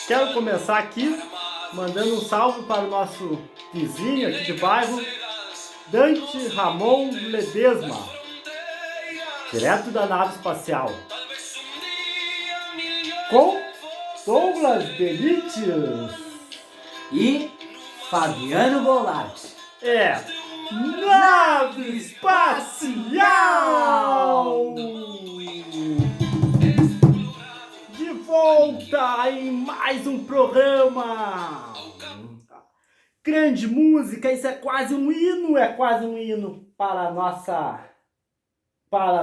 Quero começar aqui mandando um salve para o nosso vizinho aqui de bairro, Dante Ramon Ledesma, direto da nave espacial, com Douglas Benítez e Fabiano Goulart. Nave Espacial! De volta em mais um programa! Grande música, isso é quase um hino para a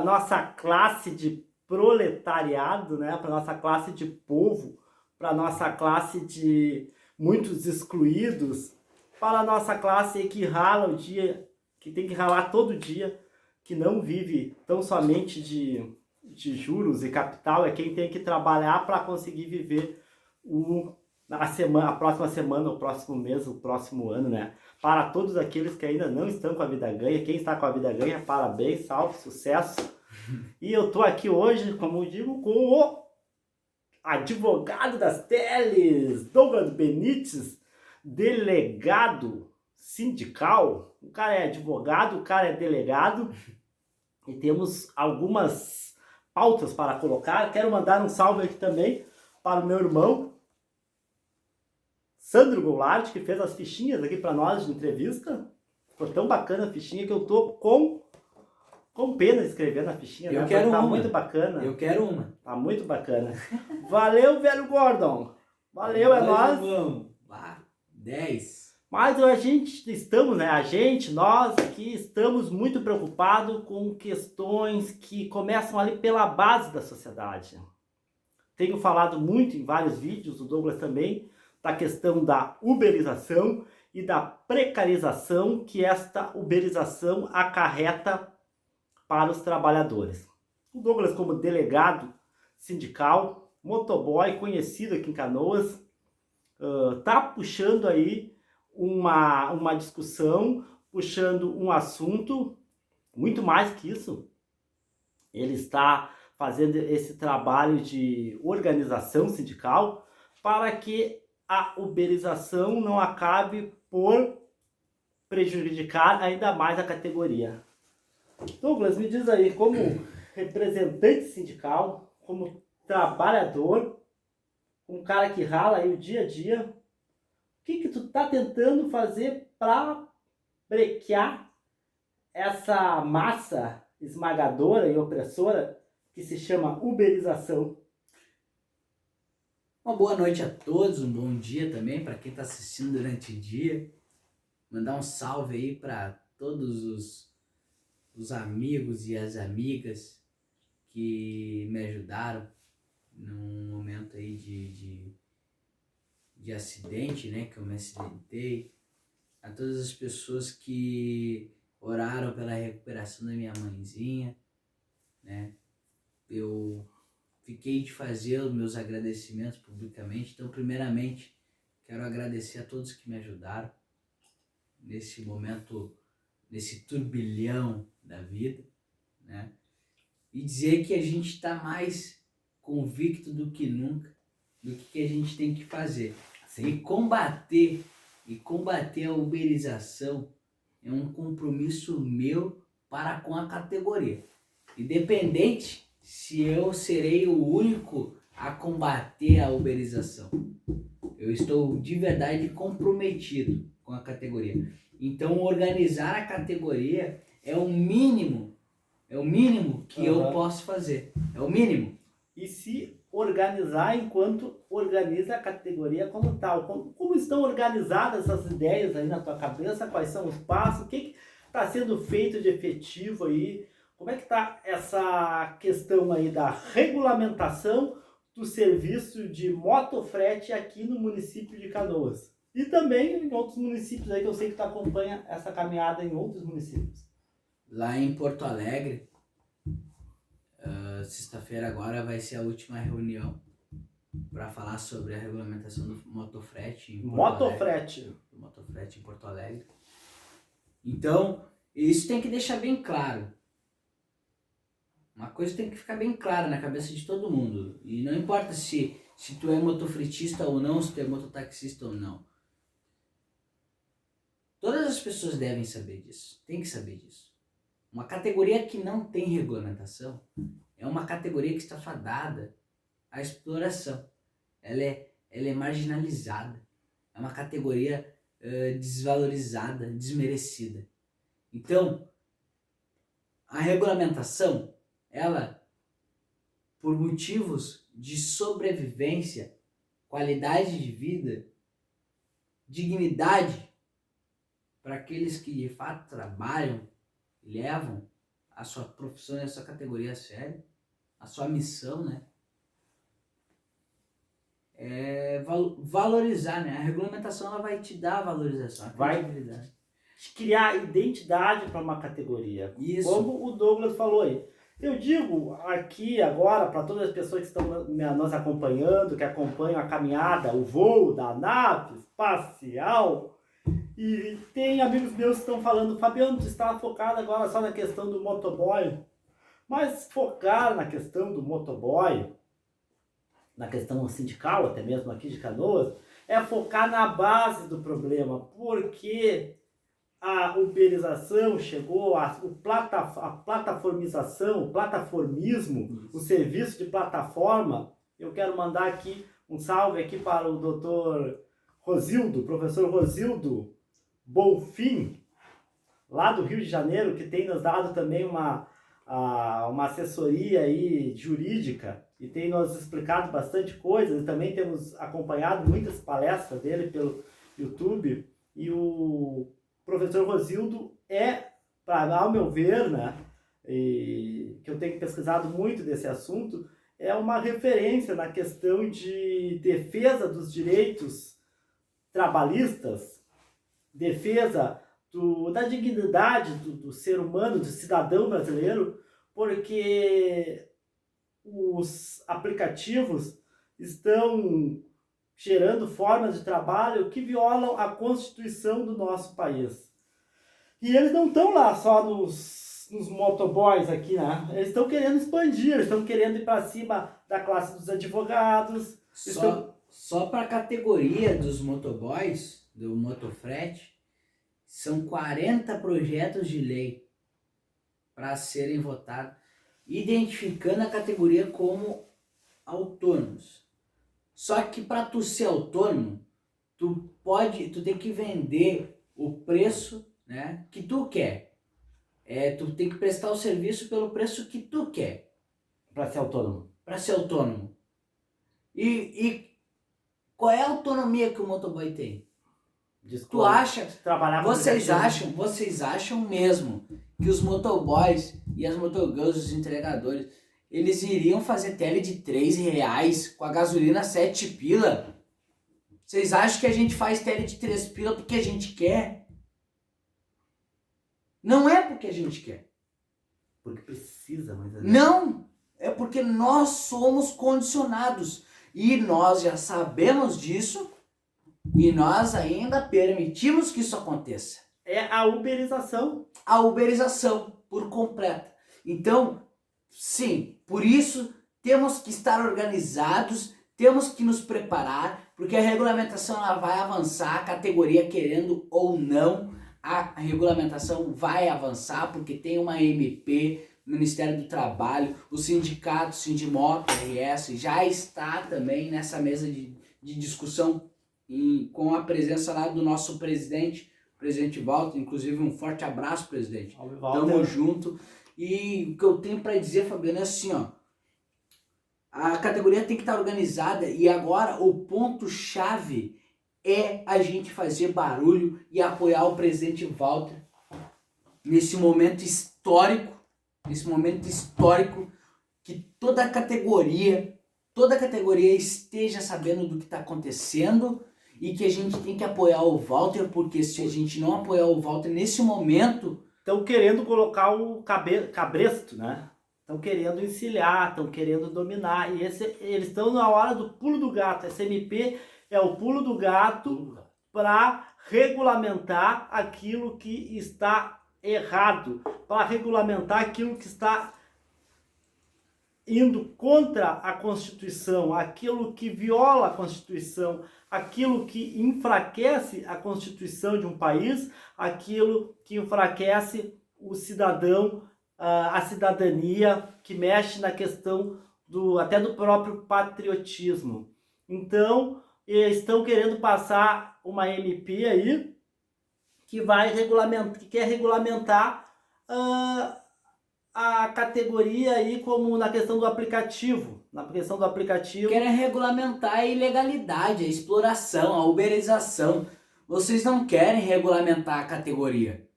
nossa classe de proletariado, né? Para a nossa classe de povo, para a nossa classe de muitos excluídos, para a nossa classe que rala o dia, que tem que ralar todo dia, que não vive tão somente de juros e capital, é quem tem que trabalhar para conseguir viver a próxima semana, o próximo mês, o próximo ano, né? Para todos aqueles que ainda não estão com a vida ganha, quem está com a vida ganha, parabéns, salve, sucesso. E eu tô aqui hoje, como eu digo, com o advogado das teles, Douglas Benítez, delegado sindical. O cara é advogado, o cara é delegado, e temos algumas pautas para colocar. Quero mandar um salve aqui também para o meu irmão Sandro Goulart, que fez as fichinhas aqui para nós de entrevista. Ficou tão bacana a fichinha que eu tô com pena de escrever na fichinha. Eu né? quero tá uma. Muito bacana. Eu quero uma. Tá muito bacana. Valeu, velho Gordon. Valeu, é nóis. Vamos. 10. Mas nós aqui estamos muito preocupados com questões que começam ali pela base da sociedade. Tenho falado muito em vários vídeos, o Douglas também, da questão da uberização e da precarização que esta uberização acarreta para os trabalhadores. O Douglas, como delegado sindical, motoboy, conhecido aqui em Canoas, tá puxando aí uma discussão, puxando um assunto, muito mais que isso. Ele está fazendo esse trabalho de organização sindical para que a uberização não acabe por prejudicar ainda mais a categoria. Douglas, me diz aí, como representante sindical, como trabalhador, um cara que rala aí o dia a dia, o que tu tá tentando fazer para brequear essa massa esmagadora e opressora que se chama uberização? Uma boa noite a todos, um bom dia também para quem está assistindo durante o dia. Mandar um salve aí para todos os amigos e as amigas que me ajudaram num momento aí de acidente, né, que eu me acidentei. A todas as pessoas que oraram pela recuperação da minha mãezinha, né. Eu fiquei de fazer os meus agradecimentos publicamente. Então, primeiramente, quero agradecer a todos que me ajudaram nesse momento, nesse turbilhão da vida, né? E dizer que a gente está mais convicto do que nunca do que a gente tem que fazer. Sim. E combater a uberização é um compromisso meu para com a categoria. Independente se eu serei o único a combater a uberização. Eu estou de verdade comprometido com a categoria. Então, organizar a categoria é o mínimo que eu posso fazer. É o mínimo. E se organizar enquanto organiza a categoria como tal. Como estão organizadas essas ideias aí na tua cabeça? Quais são os passos? O que está sendo feito de efetivo aí? Como é que está essa questão aí da regulamentação do serviço de motofrete aqui no município de Canoas? E também em outros municípios aí que eu sei que tu acompanha essa caminhada em outros municípios. Lá em Porto Alegre, sexta-feira agora vai ser a última reunião para falar sobre a regulamentação do motofrete em Porto Alegre. Do motofrete em Porto Alegre. Então, isso tem que deixar bem claro. Uma coisa tem que ficar bem clara na cabeça de todo mundo. E não importa se se tu é motofretista ou não, se tu é mototaxista ou não. Todas as pessoas devem saber disso, tem que saber disso. Uma categoria que não tem regulamentação é uma categoria que está fadada à exploração. Ela é marginalizada, é uma categoria desvalorizada, desmerecida. Então, a regulamentação, ela, por motivos de sobrevivência, qualidade de vida, dignidade, para aqueles que de fato trabalham e levam a sua profissão e a sua categoria a sério, a sua missão, né? É valorizar, né? A regulamentação ela vai te dar a valorização, a credibilidade. Criar identidade para uma categoria. Isso. Como o Douglas falou aí. Eu digo aqui agora para todas as pessoas que estão nos acompanhando, que acompanham a caminhada, o voo da nave espacial, e tem amigos meus que estão falando, Fabiano, tu está focado agora só na questão do motoboy, mas focar na questão do motoboy, na questão sindical, até mesmo aqui de Canoas, é focar na base do problema, porque a uberização chegou, a plataformização, o plataformismo, o serviço de plataforma. Eu quero mandar aqui um salve aqui para o doutor Rosildo, professor Rosildo Bonfim, lá do Rio de Janeiro, que tem nos dado também uma assessoria aí jurídica e tem nos explicado bastante coisas, e também temos acompanhado muitas palestras dele pelo YouTube, e o professor Rosildo ao meu ver, né, e que eu tenho pesquisado muito desse assunto, é uma referência na questão de defesa dos direitos trabalhistas, defesa da dignidade do ser humano, do cidadão brasileiro, porque os aplicativos estão gerando formas de trabalho que violam a Constituição do nosso país. E eles não estão lá só nos motoboys aqui, né? Eles estão querendo expandir, eles estão querendo ir para cima da classe dos advogados. Só para a categoria dos motoboys, do motofrete, são 40 projetos de lei para serem votados, identificando a categoria como autônomos. Só que para tu ser autônomo, tu tem que vender o preço, né, que tu quer. Tu tem que prestar o serviço pelo preço que tu quer. Para ser autônomo. Para ser autônomo. E qual é a autonomia que o motoboy tem? Tu acha? Vocês acham mesmo que os motoboys e as motogirls, os entregadores, eles iriam fazer tele de R$3 com a gasolina 7 pila? Vocês acham que a gente faz tele de 3 pila porque a gente quer? Não é porque a gente quer. Porque precisa, mas... Não! É porque nós somos condicionados. E nós já sabemos disso e nós ainda permitimos que isso aconteça. É a uberização. A uberização por completa. Então, sim, por isso temos que estar organizados, temos que nos preparar, porque a regulamentação ela vai avançar, a categoria querendo ou não, a regulamentação vai avançar, porque tem uma MP, Ministério do Trabalho, o sindicato, Sindimoto, RS, já está também nessa mesa de discussão com a presença lá do nosso presidente Walter, inclusive um forte abraço, presidente. Tamo junto. E o que eu tenho para dizer, Fabiano, é assim, ó, a categoria tem que estar organizada e agora o ponto-chave é a gente fazer barulho e apoiar o presidente Walter nesse momento histórico, que toda a categoria esteja sabendo do que está acontecendo e que a gente tem que apoiar o Walter, porque se a gente não apoiar o Walter nesse momento... Estão querendo colocar o cabresto, né? Estão querendo encilhar, estão querendo dominar. E eles estão na hora do pulo do gato. Essa MP é o pulo do gato para regulamentar aquilo que está errado, para regulamentar aquilo que está indo contra a Constituição, aquilo que viola a Constituição, aquilo que enfraquece a Constituição de um país, aquilo que enfraquece o cidadão, a cidadania, que mexe na questão até do próprio patriotismo. Então, estão querendo passar uma MP aí que quer regulamentar a categoria aí, como na questão do aplicativo. Na questão do aplicativo. Querem regulamentar a ilegalidade, a exploração, a uberização. Vocês não querem regulamentar a categoria.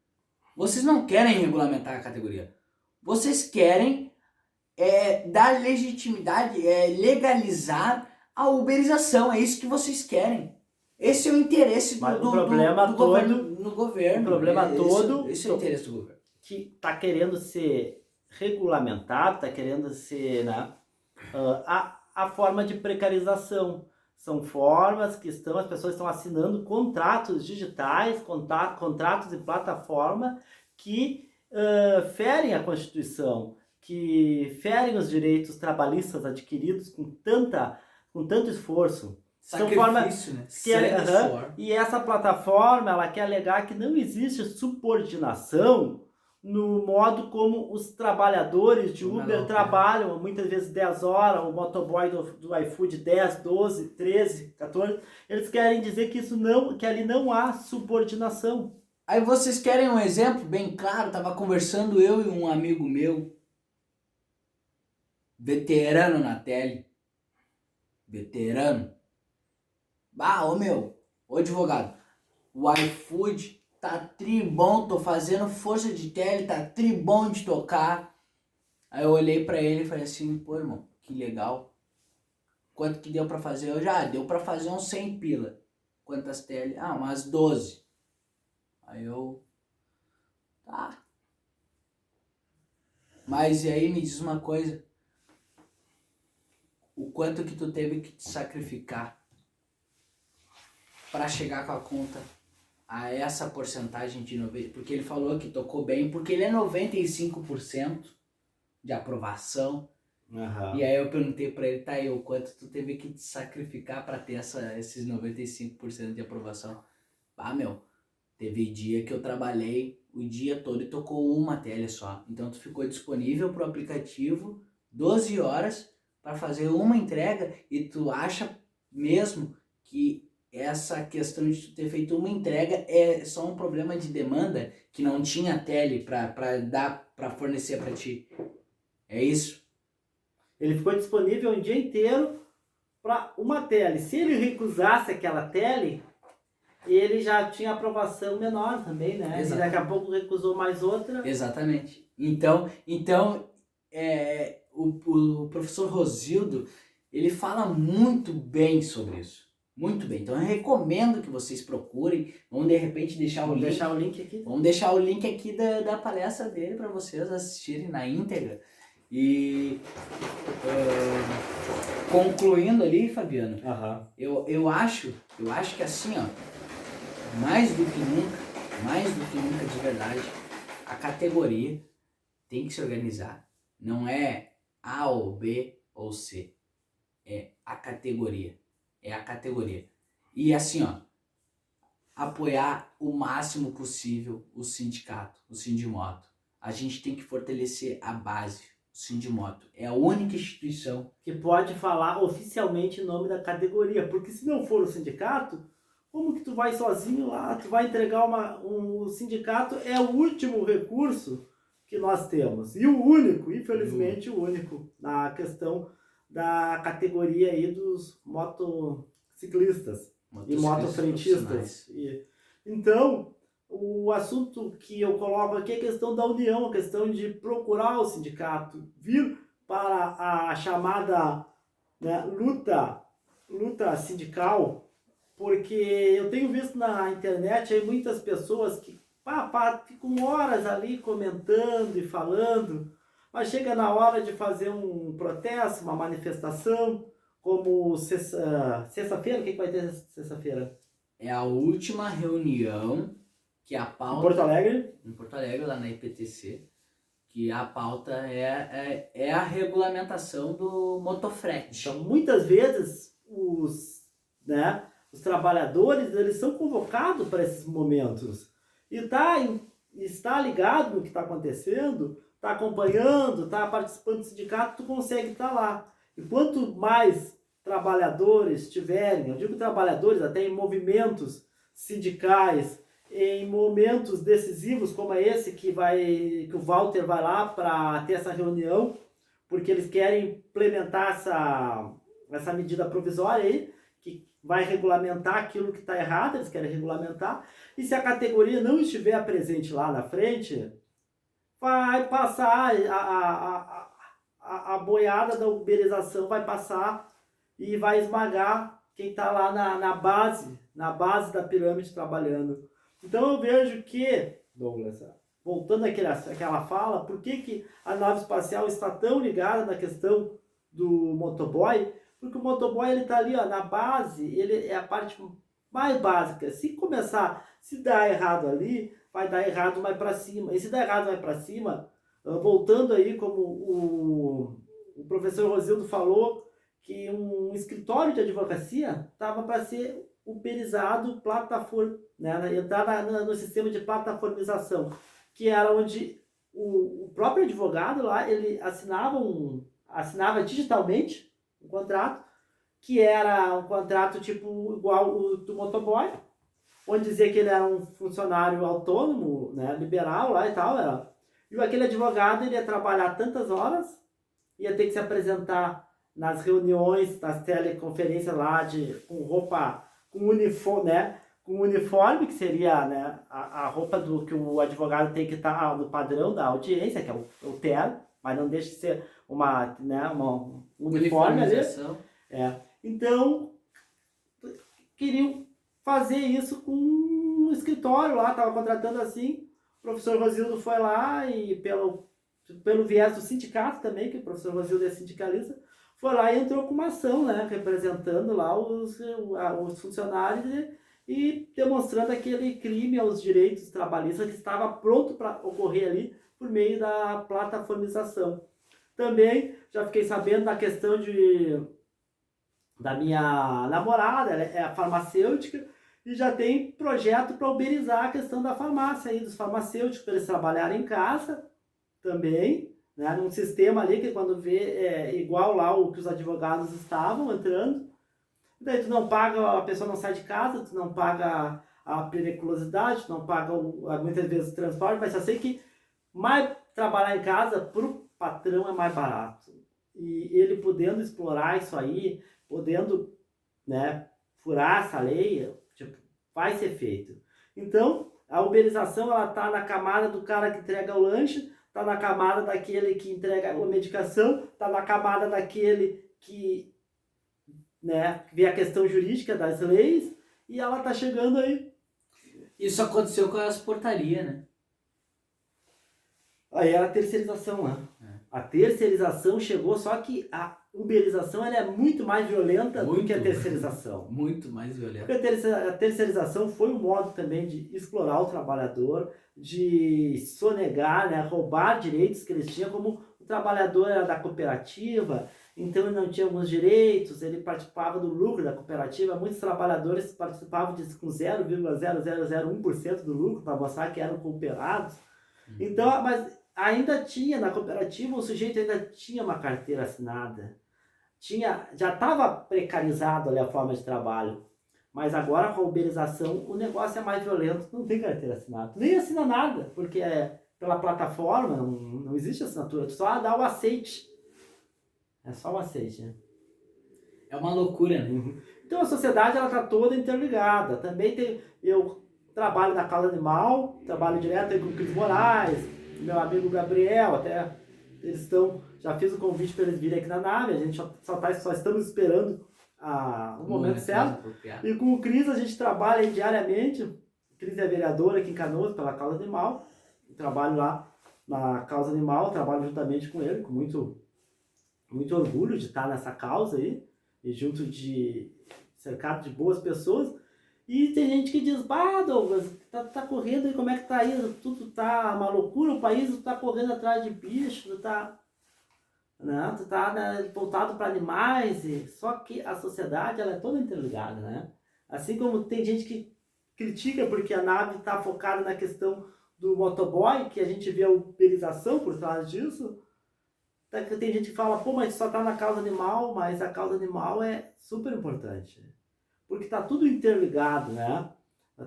Vocês não querem regulamentar a categoria. Vocês querem dar legitimidade, legalizar a uberização. É isso que vocês querem. Esse é o interesse do governo. No governo. O problema todo. Esse é o interesse do governo. Que está querendo ser regulamentado, está querendo ser, né, a forma de precarização. São formas que as pessoas estão assinando contratos digitais, contratos de plataforma que ferem a Constituição, que ferem os direitos trabalhistas adquiridos com tanto esforço. Sacrifício, né? E essa plataforma, ela quer alegar que não existe subordinação no modo como os trabalhadores de Uber trabalham, muitas vezes 10 horas, o motoboy do iFood 10, 12, 13, 14. Eles querem dizer que ali não há subordinação. Aí vocês querem um exemplo bem claro? Tava conversando eu e um amigo meu, veterano na tele, veterano. Ô advogado, o iFood tá tribom, tô fazendo força de tele, tá tribom de tocar. Aí eu olhei pra ele e falei assim, pô irmão, que legal. Quanto que deu pra fazer? Deu pra fazer uns 100 pila. Quantas tele? Umas 12. Aí eu, tá. Mas e aí me diz uma coisa. O quanto que tu teve que te sacrificar pra chegar com a conta a essa porcentagem de 90%, porque ele falou que tocou bem, porque ele é 95% de aprovação. Uhum. E aí eu perguntei pra ele, tá aí, o quanto tu teve que te sacrificar pra ter esses 95% de aprovação. Teve dia que eu trabalhei o dia todo e tocou uma tele só. Então tu ficou disponível pro aplicativo 12 horas para fazer uma entrega e tu acha mesmo que essa questão de tu ter feito uma entrega é só um problema de demanda, que não tinha tele para fornecer para ti? É isso? Ele ficou disponível um dia inteiro para uma tele. Se ele recusasse aquela tele, ele já tinha aprovação menor também, né? Exatamente. E daqui a pouco recusou mais outra. Exatamente. Então o professor Rosildo, ele fala muito bem sobre isso. Muito bem, então eu recomendo que vocês procurem. Vamos de repente deixar o link aqui. Vamos deixar o link aqui da palestra dele para vocês assistirem na íntegra. E concluindo ali, Fabiano, eu acho que assim, mais do que nunca de verdade, a categoria tem que se organizar. Não é A ou B ou C, é a categoria. É a categoria. E assim, apoiar o máximo possível o sindicato, o Sindimoto. A gente tem que fortalecer a base, o Sindimoto. É a única instituição que pode falar oficialmente em nome da categoria. Porque se não for o sindicato, como que tu vai sozinho lá? Tu vai entregar o sindicato é o último recurso que nós temos. E o único, infelizmente, o único na questão da categoria aí dos motociclistas e motofrentistas. Então, o assunto que eu coloco aqui é a questão da união, a questão de procurar o sindicato, vir para a chamada, né, luta sindical, porque eu tenho visto na internet aí muitas pessoas que ficam horas ali comentando e falando, mas chega na hora de fazer um protesto, uma manifestação, como sexta-feira, o que vai ter sexta-feira? É a última reunião que a pauta... Em Porto Alegre? Em Porto Alegre, lá na IPTC, que a pauta é a regulamentação do motofrete. Então, muitas vezes, os trabalhadores, eles são convocados para esses momentos. E está ligado no que está acontecendo, está acompanhando, está participando do sindicato, tu consegue estar lá. E quanto mais trabalhadores tiverem, eu digo trabalhadores até em movimentos sindicais, em momentos decisivos como é esse que o Walter vai lá para ter essa reunião, porque eles querem implementar essa medida provisória aí, que vai regulamentar aquilo que está errado, eles querem regulamentar, e se a categoria não estiver presente lá na frente, vai passar a boiada da uberização, vai passar e vai esmagar quem está lá na base da pirâmide trabalhando. Então eu vejo que, Douglas, voltando àquela fala, por que a nave espacial está tão ligada na questão do motoboy? Porque o motoboy ele está ali, ó, na base, ele é a parte mais básica. Se dar errado ali, vai dar errado mais para cima. E se dar errado mais para cima, voltando aí como o professor Rosildo falou, que um escritório de advocacia estava para ser uberizado, entrar no sistema de plataformização, que era onde o próprio advogado lá, ele assinava digitalmente um contrato, que era um contrato tipo igual o do motoboy, onde dizia que ele era um funcionário autônomo, né, liberal lá e tal, e aquele advogado ele ia trabalhar tantas horas, ia ter que se apresentar nas reuniões, nas teleconferências lá com roupa, com uniforme, né? Com uniforme, que seria, né, a roupa que o advogado tem que estar no padrão da audiência, que é o terno, mas não deixa de ser uma uniforme ali. Então, queriam fazer isso com um escritório lá, estava contratando assim. O professor Rosildo foi lá e pelo viés do sindicato também, que o professor Rosildo é sindicalista, foi lá e entrou com uma ação, né, representando lá os funcionários e demonstrando aquele crime aos direitos trabalhistas que estava pronto para ocorrer ali por meio da plataformização. Também já fiquei sabendo da questão da minha namorada, ela é farmacêutica, e já tem projeto para uberizar a questão da farmácia aí, dos farmacêuticos, para eles trabalharem em casa também, né, num sistema ali que quando vê igual lá o que os advogados estavam entrando, daí tu não paga, a pessoa não sai de casa, tu não paga a periculosidade, tu não paga muitas vezes o transporte, mas eu sei que mais trabalhar em casa pro patrão é mais barato. E ele podendo explorar isso aí, podendo, né, furar essa lei, tipo, vai ser feito. Então, a uberização, ela tá na camada do cara que entrega o lanche, tá na camada daquele que entrega a medicação, tá na camada daquele que, né, vê a questão jurídica das leis, e ela tá chegando aí. Isso aconteceu com as portarias, né? Aí era a terceirização, né? A terceirização chegou, só que a uberização ela é muito mais violenta do que a terceirização. Muito mais violenta. Porque a terceirização foi um modo também de explorar o trabalhador, de sonegar, né, roubar direitos que eles tinham, como o trabalhador era da cooperativa, então ele não tinha alguns direitos, ele participava do lucro da cooperativa, muitos trabalhadores participavam com 0,0001% do lucro, para mostrar que eram cooperados. Então, mas ainda tinha, na cooperativa, o sujeito ainda tinha uma carteira assinada, já estava precarizado ali a forma de trabalho, mas agora com a uberização o negócio é mais violento, não tem carteira assinada, nem assina nada, porque pela plataforma, não existe assinatura, tu só dá o aceite, é só o aceite, né? É uma loucura, né? Então a sociedade ela está toda interligada, também eu trabalho na causa animal, trabalho direto aí com o Cris Moraes, meu amigo Gabriel, até eles já fiz o convite para eles virem aqui na nave, a gente só estamos esperando o momento certo. E com o Cris a gente trabalha diariamente, o Cris é vereador aqui em Canoas pela causa animal, eu trabalho lá na causa animal, trabalho juntamente com ele, com muito orgulho de estar nessa causa aí, e cercado de boas pessoas. E tem gente que diz, bah, Douglas, tá correndo e como é que tá aí? Tudo tá uma loucura, o país tá correndo atrás de bicho, tu tá, né, voltado para animais, só que a sociedade ela é toda interligada, né? Assim como tem gente que critica porque a nave está focada na questão do motoboy, que a gente vê a uberização por trás disso, tem gente que fala, pô, mas só tá na causa animal, mas a causa animal é super importante, porque tá tudo interligado, né?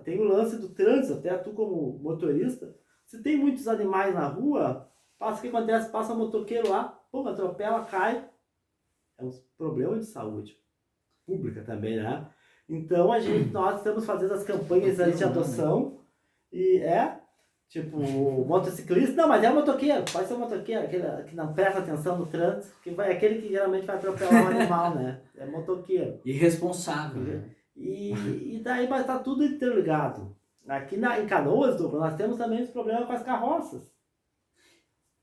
Tem o lance do trânsito, até tu como motorista, se tem muitos animais na rua, o que acontece? Passa um motoqueiro lá, pô, atropela, cai, é um problema de saúde pública também, né? Então nós estamos fazendo as campanhas aí de adoção e tipo, motociclista, não, mas é um motoqueiro, pode ser um motoqueiro, aquele que não presta atenção no trânsito, aquele que geralmente vai atropelar um animal, né? É motoqueiro. Irresponsável, né? E daí vai estar tudo interligado. Aqui em Canoas, nós temos também os problemas com as carroças.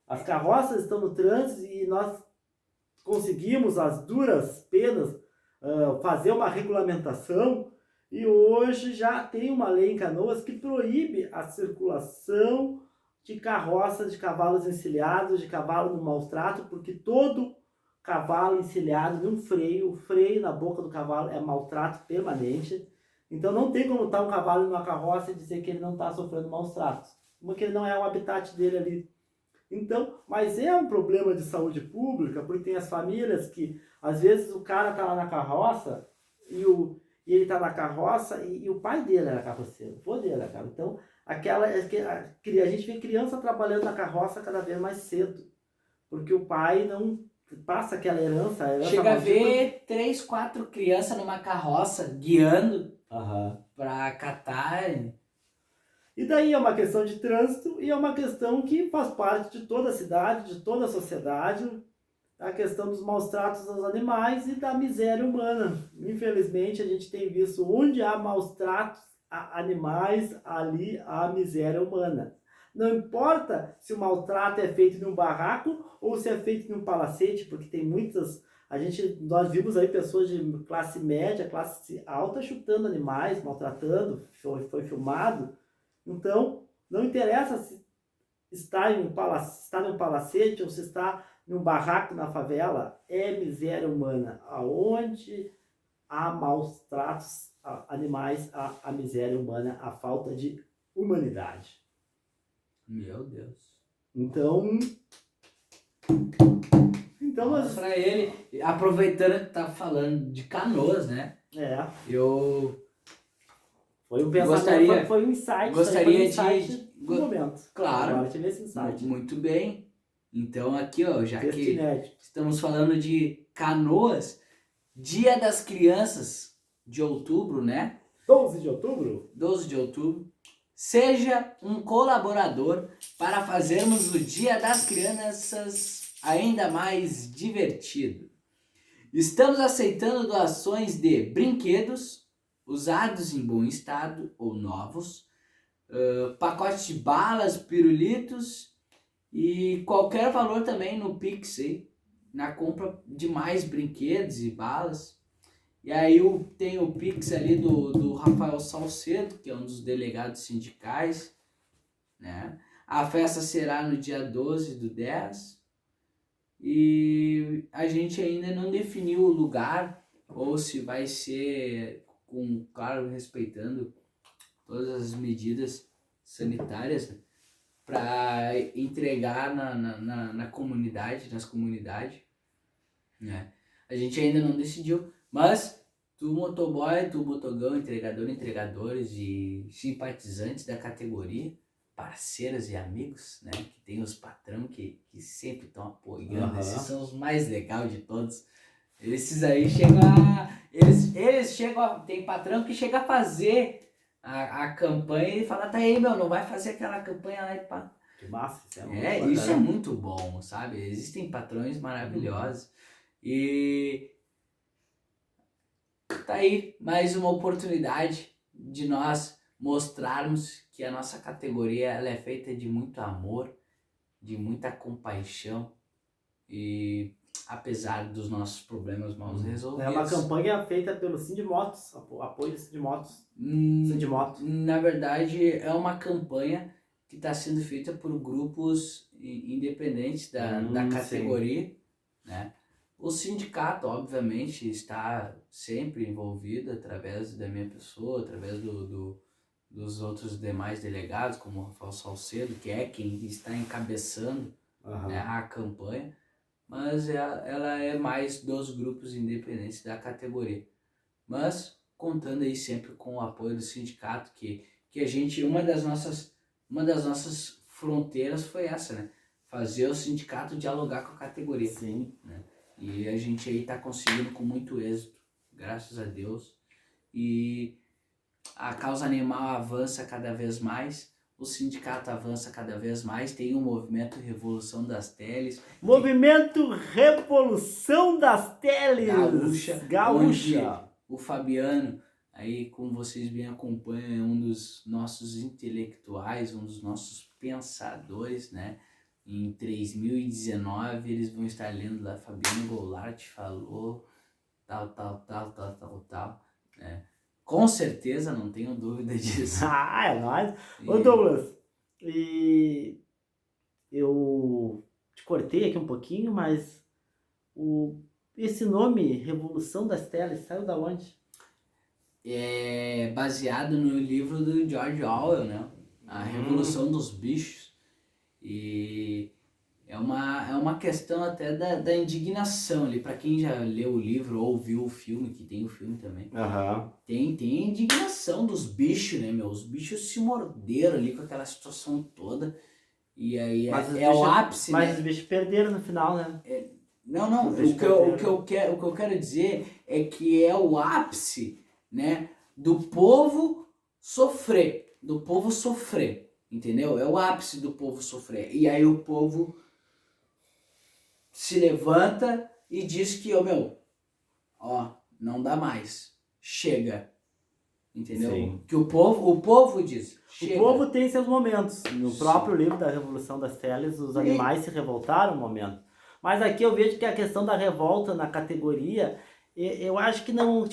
As carroças estão no trânsito e nós conseguimos, as duras penas, fazer uma regulamentação e hoje já tem uma lei em Canoas que proíbe a circulação de carroças de cavalos encilhados, de cavalo no maus trato, porque todo cavalo encilhado num freio, o freio na boca do cavalo é maltrato permanente. Então não tem como estar um cavalo numa carroça e dizer que ele não está sofrendo maus tratos, porque ele não é o habitat dele ali. Então, mas é um problema de saúde pública, porque tem as famílias que, às vezes, o cara tá lá na carroça e ele tá na carroça e o pai dele era carroceiro, o vô dele era carroceiro. Então, a gente vê criança trabalhando na carroça cada vez mais cedo, porque o pai não passa aquela herança. Chega a ver 3, 4 crianças numa carroça guiando para catar. E daí é uma questão de trânsito e é uma questão que faz parte de toda a cidade, de toda a sociedade, a questão dos maus tratos aos animais e da miséria humana. Infelizmente, a gente tem visto onde há maus tratos a animais, ali há miséria humana. Não importa se o maltrato é feito em um barraco ou se é feito em um palacete, porque tem muitas... Nós vimos aí pessoas de classe média, classe alta, chutando animais, maltratando, foi filmado. Então, não interessa se está em um palacete ou se está em um barraco na favela, é miséria humana. Aonde há maus tratos a animais, a miséria humana, a falta de humanidade. Meu Deus. Então nós... Para ele, aproveitando que tá falando de Canoas, né? Foi um pensamento, foi um insight. Gostaria do momento. Claro. Agora tive esse insight. Muito bem. Então aqui, ó, já que estamos falando de Canoas, Dia das Crianças de outubro, né? 12 de outubro? 12 de outubro. Seja um colaborador para fazermos o Dia das Crianças ainda mais divertido. Estamos aceitando doações de brinquedos usados em bom estado ou novos, pacotes de balas, pirulitos e qualquer valor também no Pix aí, na compra de mais brinquedos e balas. E aí tem o Pix ali do Rafael Salcedo, que é um dos delegados sindicais, né? A festa será no dia 12/10 e a gente ainda não definiu o lugar ou se vai ser claro, respeitando todas as medidas sanitárias para entregar na comunidade, nas comunidades, né? A gente ainda não decidiu, mas tu motoboy, tu motogão, entregadores e simpatizantes da categoria, parceiros e amigos, né? Que tem os patrão que sempre estão apoiando, esses são os mais legais de todos. Esses aí eles chegam tem patrão que chega a fazer a campanha e fala, tá aí, meu, não vai fazer aquela campanha lá e pá. Que massa, isso é muito bom, sabe? Existem patrões maravilhosos. E tá aí mais uma oportunidade de nós mostrarmos que a nossa categoria ela é feita de muito amor, de muita compaixão e apesar dos nossos problemas mal resolvidos. É uma campanha feita pelo Sindimotos, apoio do Sindimotos. Sindimoto. Na verdade, é uma campanha que está sendo feita por grupos independentes da categoria, né? O sindicato, obviamente, está sempre envolvido através da minha pessoa, através dos outros demais delegados, como o Rafael Salcedo, que é quem está encabeçando né, a campanha, mas ela é mais dos grupos independentes da categoria. Mas contando aí sempre com o apoio do sindicato, que a gente, uma das nossas fronteiras foi essa, né? Fazer o sindicato dialogar com a categoria. Sim. Né? E a gente aí tá conseguindo com muito êxito, graças a Deus. E a causa animal avança cada vez mais, o sindicato avança cada vez mais, tem o movimento Revolução das Teles. Movimento Revolução das Teles! Gaúcha! O Fabiano, aí como vocês bem acompanham, é um dos nossos intelectuais, um dos nossos pensadores, né? Em 3019 eles vão estar lendo lá, Fabiano Goulart falou, tal, né? Com certeza, não tenho dúvida disso. É nóis! Ô Douglas, e eu te cortei aqui um pouquinho, mas esse nome, Revolução das Teles, saiu da onde? É baseado no livro do George Orwell, né? A Revolução dos Bichos. E é uma questão até da indignação ali. Para quem já leu o livro ou viu o filme, que tem o filme também, tem a indignação dos bichos, né, meu? Os bichos se morderam ali com aquela situação toda. E aí o ápice, mas né? os bichos perderam no final, né? Não, o que eu quero dizer é que é o ápice, né, do povo sofrer, entendeu? É o ápice do povo sofrer. E aí o povo se levanta e diz que, não dá mais, chega, entendeu? Sim. Que o povo diz, chega. O povo tem seus momentos. No próprio livro da Revolução das Teles, os animais se revoltaram um momento. Mas aqui eu vejo que a questão da revolta na categoria, eu acho que não,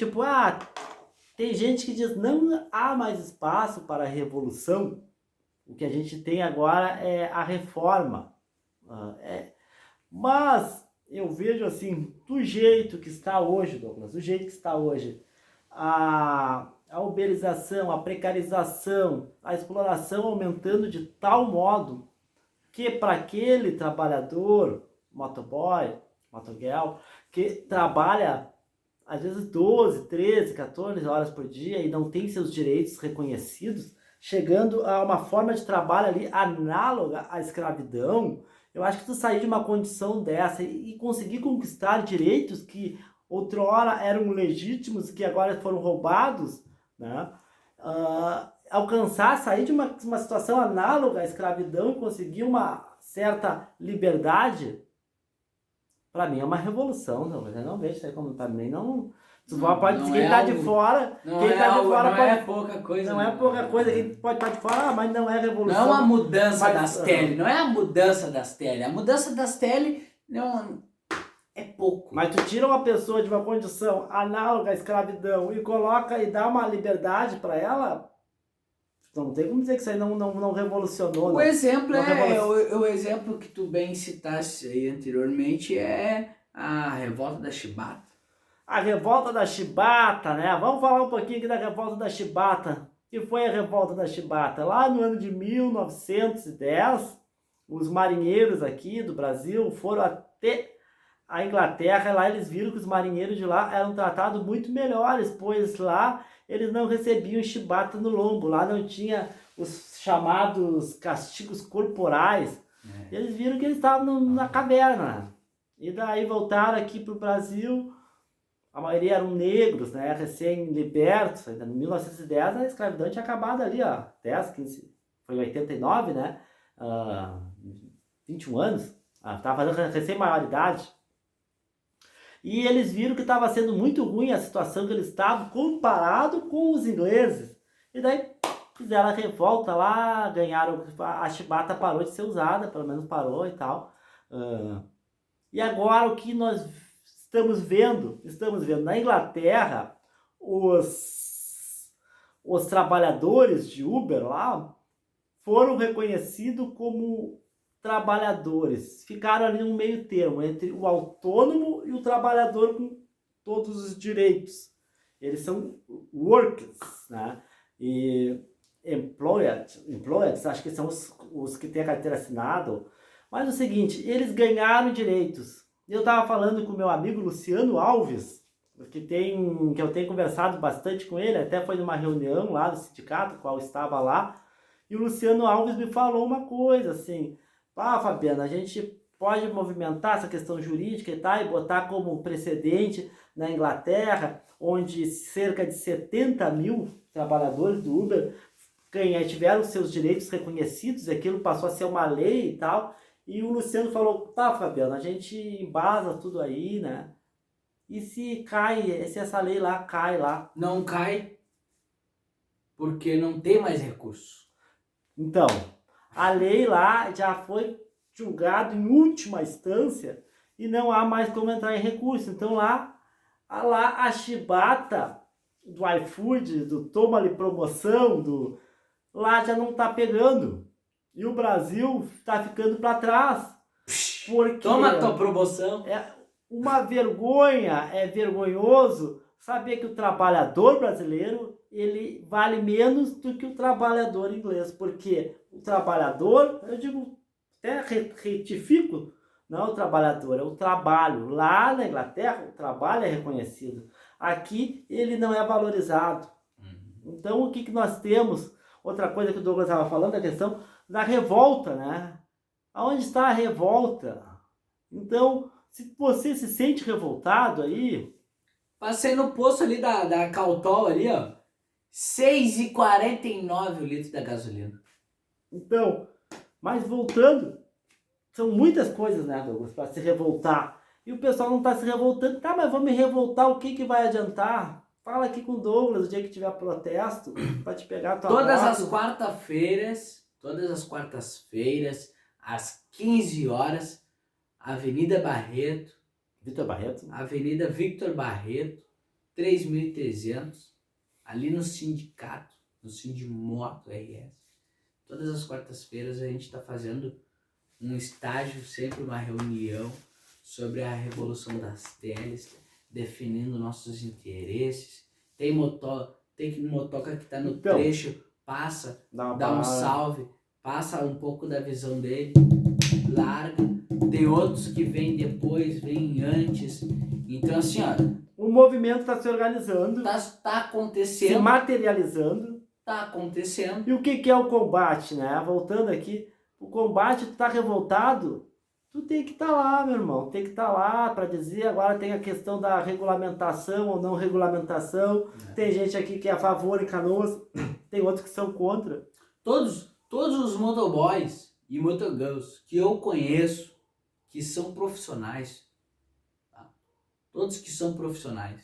tem gente que diz não há mais espaço para a revolução. O que a gente tem agora é a reforma. Mas eu vejo assim, do jeito que está hoje, Douglas, do jeito que está hoje, a uberização, a precarização, a exploração aumentando de tal modo que para aquele trabalhador, motoboy, motogirl, que trabalha às vezes 12, 13, 14 horas por dia e não tem seus direitos reconhecidos, chegando a uma forma de trabalho ali análoga à escravidão, eu acho que tu sair de uma condição dessa e conseguir conquistar direitos que outrora eram legítimos, que agora foram roubados, né? Sair de uma situação análoga à escravidão e conseguir uma certa liberdade, para mim é uma revolução, não, mas eu não vejo isso aí como, para mim não. Pode dizer, quem tá de fora, é pouca coisa. Não é pouca coisa, quem pode estar de fora, mas não é revolução. Não é uma mudança das teles, não é a mudança das teles. A mudança das teles não é pouco. Mas tu tira uma pessoa de uma condição análoga à escravidão e coloca e dá uma liberdade para ela, não tem como dizer que isso aí não revolucionou. O exemplo o exemplo que tu bem citaste aí anteriormente é a revolta da Chibata. A revolta da Chibata, né? Vamos falar um pouquinho aqui da revolta da Chibata. O que foi a revolta da Chibata? Lá no ano de 1910, os marinheiros aqui do Brasil foram até a Inglaterra. Lá eles viram que os marinheiros de lá eram tratados muito melhores, pois lá eles não recebiam chibata no lombo. Lá não tinha os chamados castigos corporais. Eles viram que eles estavam na caverna. E daí voltaram aqui para o Brasil. A maioria eram negros, né, recém-libertos. Ainda em 1910 a escravidão tinha acabado ali, 10, 15, foi em 89, né, 21 anos, estava fazendo recém-maioridade. E eles viram que estava sendo muito ruim a situação que eles estavam comparado com os ingleses. E daí fizeram a revolta lá, ganharam, a chibata parou de ser usada, pelo menos parou e tal. E agora o que nós estamos vendo? Estamos vendo na Inglaterra os trabalhadores de Uber lá foram reconhecidos como trabalhadores. Ficaram ali no meio termo entre o autônomo e o trabalhador com todos os direitos. Eles são workers, né? E employed, acho que são os que têm a carteira assinada. Mas é o seguinte, eles ganharam direitos. Eu estava falando com o meu amigo Luciano Alves, que eu tenho conversado bastante com ele, até foi numa reunião lá do sindicato, qual estava lá, e o Luciano Alves me falou uma coisa assim, Fabiana, a gente pode movimentar essa questão jurídica e tal, e botar como precedente na Inglaterra, onde cerca de 70 mil trabalhadores do Uber tiveram seus direitos reconhecidos, aquilo passou a ser uma lei e tal, e o Luciano falou, Fabiana, a gente embasa tudo aí, né? E se essa lei lá cai lá? Não cai porque não tem mais recurso. Então, a lei lá já foi julgada em última instância e não há mais como entrar em recurso. Então lá a chibata do iFood, do toma-lhe promoção, lá já não está pegando. E o Brasil está ficando para trás. Porque toma a tua promoção. É uma vergonha, é vergonhoso saber que o trabalhador brasileiro ele vale menos do que o trabalhador inglês, porque o trabalhador, eu digo, até retifico, não é o trabalhador, é o trabalho. Lá na Inglaterra, o trabalho é reconhecido. Aqui, ele não é valorizado. Então, o que nós temos? Outra coisa que o Douglas estava falando, a questão da revolta, né? Aonde está a revolta? Então, se você se sente revoltado aí... Passei no posto ali da Cautol ali, ó. 6,49 o litro da gasolina. Então, mas voltando, são muitas coisas, né, Douglas, para se revoltar. E o pessoal não está se revoltando. Tá, mas vou me revoltar, o que vai adiantar? Fala aqui com o Douglas o dia que tiver protesto, para te pegar a tua Todas moto. Todas as quartas-feiras, às 15 horas, Avenida Barreto. Vitor Barreto? Avenida Victor Barreto, 3.300, ali no sindicato, no Sindimoto RS. Todas as quartas-feiras a gente está fazendo um estágio, sempre uma reunião sobre a revolução das teles, definindo nossos interesses. Tem motoca que está no trecho, passa, dá um salve, passa um pouco da visão dele, larga. Tem outros que vêm depois, vêm antes. Então assim, ó, o movimento está se organizando, tá acontecendo, se materializando. Tá acontecendo. E o que é o combate, né? Voltando aqui, o combate, tu tá revoltado, tu tem que estar lá, meu irmão, tem que estar lá para dizer. Agora tem a questão da regulamentação ou não regulamentação. Tem gente aqui que é a favor em Canoas, tem outros que são contra. Todos os motoboys e motogirls que eu conheço, que são profissionais, tá? Todos que são profissionais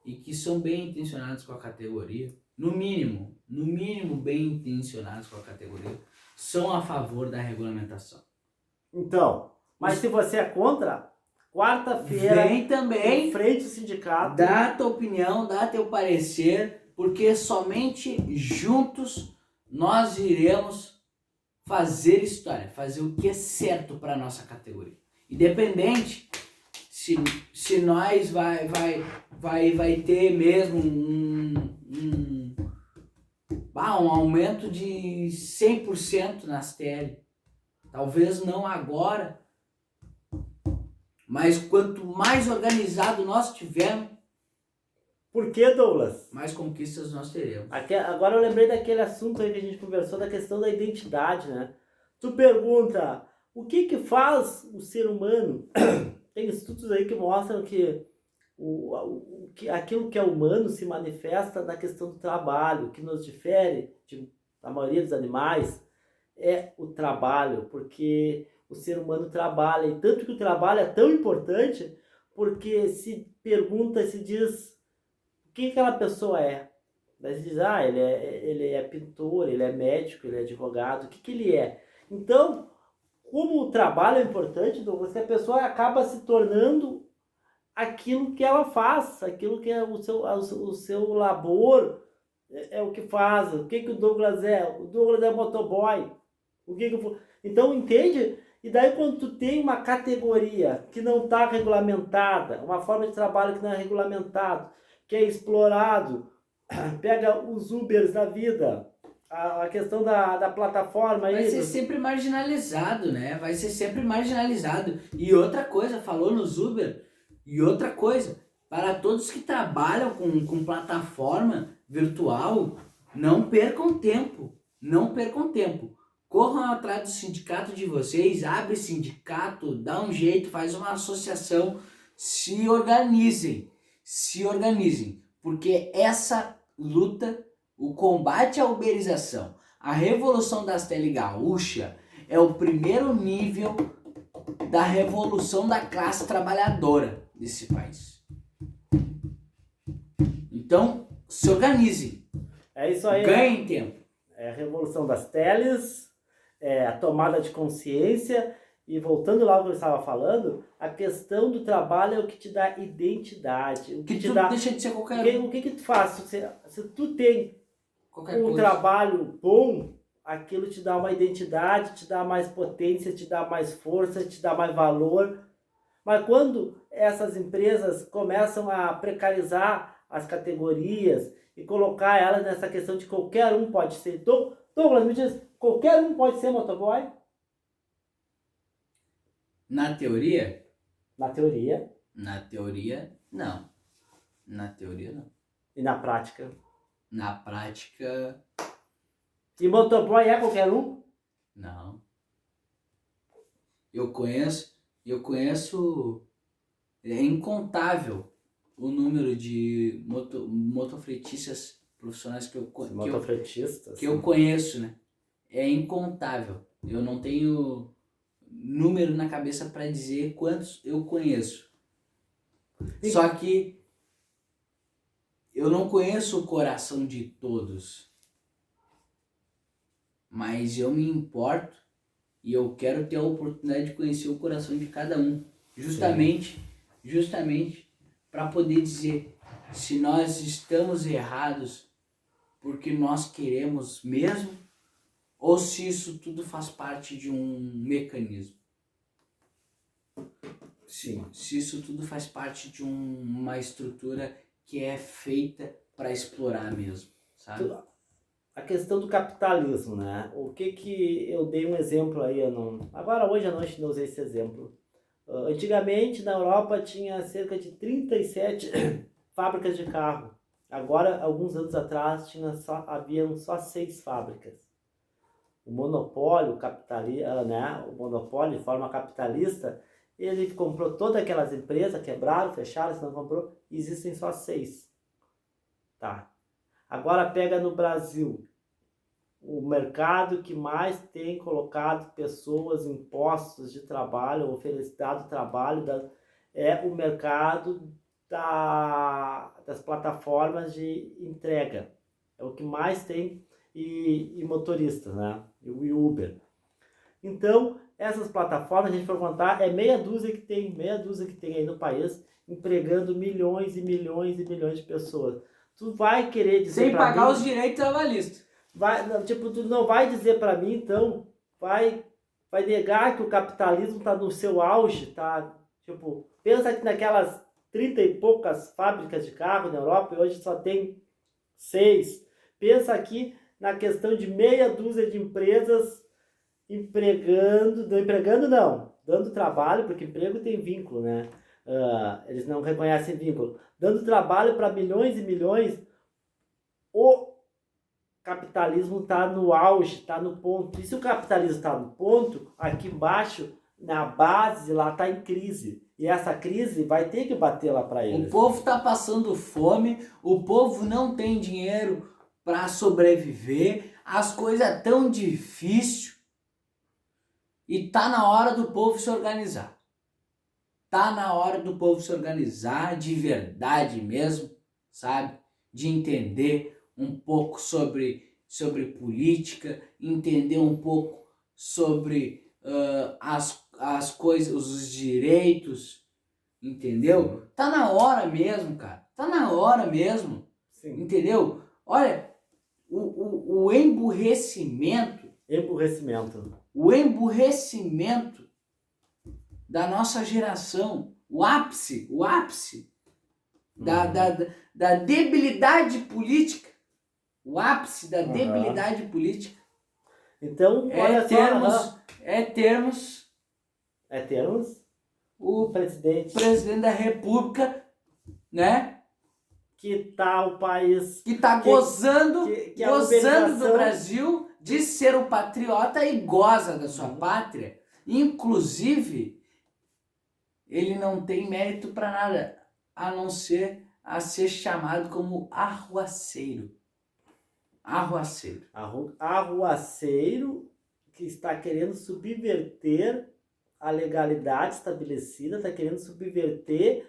e que são bem intencionados com a categoria, no mínimo bem intencionados com a categoria, são a favor da regulamentação. Então, mas se você é contra, quarta-feira, vem também, em frente ao sindicato, dá tua opinião, dá teu parecer, porque somente juntos nós iremos fazer história, fazer o que é certo para nossa categoria. Independente se nós vai ter mesmo um aumento de 100% nas TL. Talvez não agora, mas quanto mais organizado nós tivermos, por que, Douglas? mais conquistas nós teremos. Agora eu lembrei daquele assunto aí que a gente conversou, da questão da identidade, né? Tu pergunta, o que faz o ser humano? Tem estudos aí que mostram que aquilo que é humano se manifesta na questão do trabalho. O que nos difere da maioria dos animais é o trabalho, porque o ser humano trabalha. E tanto que o trabalho é tão importante, porque se pergunta, se diz... o que aquela pessoa é? Daí se diz, ele é pintor, ele é médico, ele é advogado, o que ele é? Então, como o trabalho é importante, Douglas, que a pessoa acaba se tornando aquilo que ela faz, aquilo que é o seu labor, é o que faz. O que o Douglas é? O Douglas é motoboy. Então, entende? E daí quando tu tem uma categoria que não está regulamentada, uma forma de trabalho que não é regulamentado, que é explorado, pega os Ubers da vida, a questão da plataforma aí. Vai ser sempre marginalizado, né? Vai ser sempre marginalizado. E outra coisa, falou nos Uber, e outra coisa, para todos que trabalham com plataforma virtual, não percam tempo. Não percam tempo. Corram atrás do sindicato de vocês, abre sindicato, dá um jeito, faz uma associação, se organizem. Se organizem. Porque essa luta, o combate à uberização, a revolução das telegaúcha é o primeiro nível da revolução da classe trabalhadora desse país. Então, se organizem. É isso aí. Ganhem tempo. É a revolução das teles, a tomada de consciência. E voltando lá ao que eu estava falando, a questão do trabalho é o que te dá identidade. O que te dá, deixa de ser qualquer... O que tu faz? Se tu tem um trabalho bom, aquilo te dá uma identidade, te dá mais potência, te dá mais força, te dá mais valor. Mas quando essas empresas começam a precarizar as categorias e colocar elas nessa questão de qualquer um pode ser... Douglas, me diz, qualquer um pode ser motoboy? Na teoria? Na teoria. Na teoria, não. Na teoria, não. E na prática? Na prática... E motoboy é qualquer um? Não. Eu conheço... É incontável o número de motofretistas profissionais que eu conheço, né? É incontável. Eu não tenho número na cabeça para dizer quantos eu conheço. Só que eu não conheço o coração de todos. Mas eu me importo e eu quero ter a oportunidade de conhecer o coração de cada um. Justamente para poder dizer se nós estamos errados porque nós queremos mesmo, ou se isso tudo faz parte de um mecanismo. Sim. Se isso tudo faz parte de uma estrutura que é feita para explorar mesmo, sabe? A questão do capitalismo, né? O que eu dei um exemplo aí, agora hoje à noite não usei esse exemplo. Antigamente na Europa tinha cerca de 37 fábricas de carro. Agora, alguns anos atrás, haviam só 6 fábricas. O monopólio capitalista, né? O monopólio de forma capitalista, ele comprou todas aquelas empresas, quebraram, fecharam, se não comprou, existem só 6. Tá. Agora pega no Brasil, o mercado que mais tem colocado pessoas em postos de trabalho, oferecido trabalho, é o mercado das plataformas de entrega. É o que mais tem, e motoristas, né? E o Uber. Então, essas plataformas, a gente for contar, é meia dúzia que tem aí no país, empregando milhões e milhões e milhões de pessoas. Tu vai querer dizer sem pagar os direitos trabalhistas. Tu não vai dizer para mim, então, vai negar que o capitalismo está no seu auge, tá? Pensa que naquelas 30 e poucas fábricas de carro na Europa, e hoje só tem 6. Pensa aqui na questão de meia dúzia de empresas dando trabalho, porque emprego tem vínculo, né? Eles não reconhecem vínculo. Dando trabalho para milhões e milhões. O capitalismo está no auge, está no ponto. E se o capitalismo está no ponto, aqui embaixo, na base, lá está em crise. E essa crise vai ter que bater lá para eles. O povo está passando fome, o povo não tem dinheiro para sobreviver, as coisas tão difíceis. E tá na hora do povo se organizar. Tá na hora do povo se organizar de verdade mesmo, sabe? De entender um pouco sobre política, entender um pouco sobre as coisas, os direitos, entendeu? Tá na hora mesmo, cara. Tá na hora mesmo. Sim. Entendeu? Olha, o emburrecimento. O emburrecimento da nossa geração. O ápice da debilidade política. O ápice da debilidade política. Então, olha termos o presidente da República, né? Que tá o país... Que tá gozando do Brasil, de ser um patriota e goza da sua pátria. Inclusive, ele não tem mérito para nada, a não ser a ser chamado como arruaceiro. Arruaceiro que está querendo subverter a legalidade estabelecida, está querendo subverter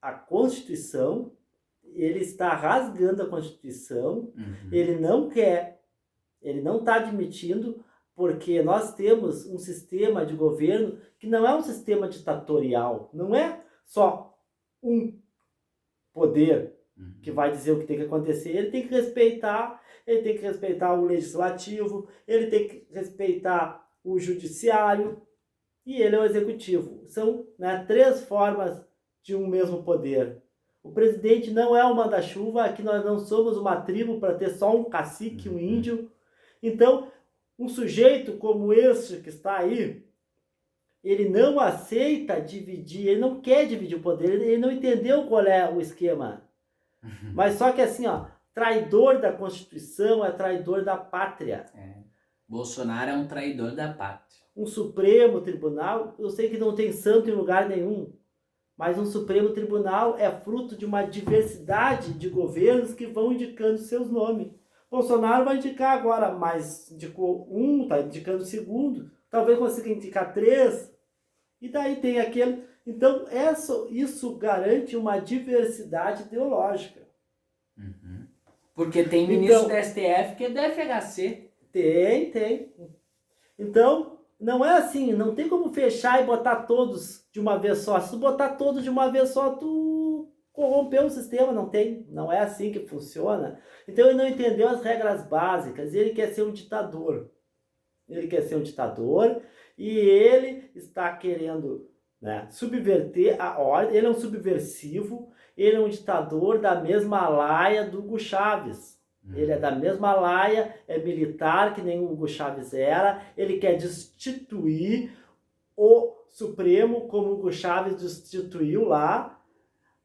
a Constituição, ele está rasgando a Constituição, ele não quer, ele não está admitindo, porque nós temos um sistema de governo que não é um sistema ditatorial, não é só um poder que vai dizer o que tem que acontecer, ele tem que respeitar o legislativo, ele tem que respeitar o judiciário e ele é o executivo. São, né, 3 formas de um mesmo poder. O presidente não é o manda-chuva, aqui nós não somos uma tribo para ter só um cacique, um índio. Então, um sujeito como esse que está aí, ele não aceita dividir, ele não quer dividir o poder, ele não entendeu qual é o esquema. Mas só que assim, traidor da Constituição é traidor da pátria. Bolsonaro é um traidor da pátria. Um Supremo Tribunal, eu sei que não tem santo em lugar nenhum, mas um Supremo Tribunal é fruto de uma diversidade de governos que vão indicando seus nomes. Bolsonaro vai indicar agora, mas indicou um, está indicando o segundo, talvez consiga indicar 3, e daí tem aquele... Então, isso garante uma diversidade ideológica. Porque tem ministro do STF que é do FHC. Tem. Então, não é assim, não tem como fechar e botar todos de uma vez só. Se tu botar todos de uma vez só, tu corrompeu o sistema, não é assim que funciona. Então ele não entendeu as regras básicas, ele quer ser um ditador. E ele está querendo, né, subverter a ordem, ele é um subversivo, ele é um ditador da mesma laia do Hugo Chávez. Ele é da mesma laia, é militar, que nem o Hugo Chávez era. Ele quer destituir o Supremo, como o Hugo Chávez destituiu lá.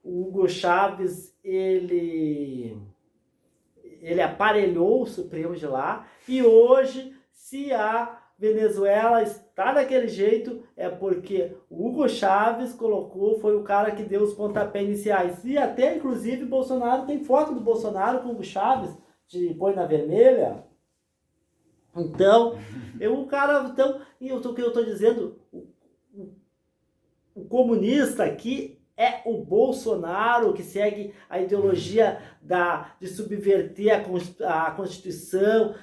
O Hugo Chávez, ele aparelhou o Supremo de lá. E hoje, se a Venezuela está daquele jeito, é porque o Hugo Chávez foi o cara que deu os pontapés iniciais. E até, inclusive, Bolsonaro, tem foto do Bolsonaro com o Hugo Chávez, põe na vermelha. Então, o que eu estou dizendo, o comunista aqui é o Bolsonaro, que segue a ideologia de subverter a Constituição,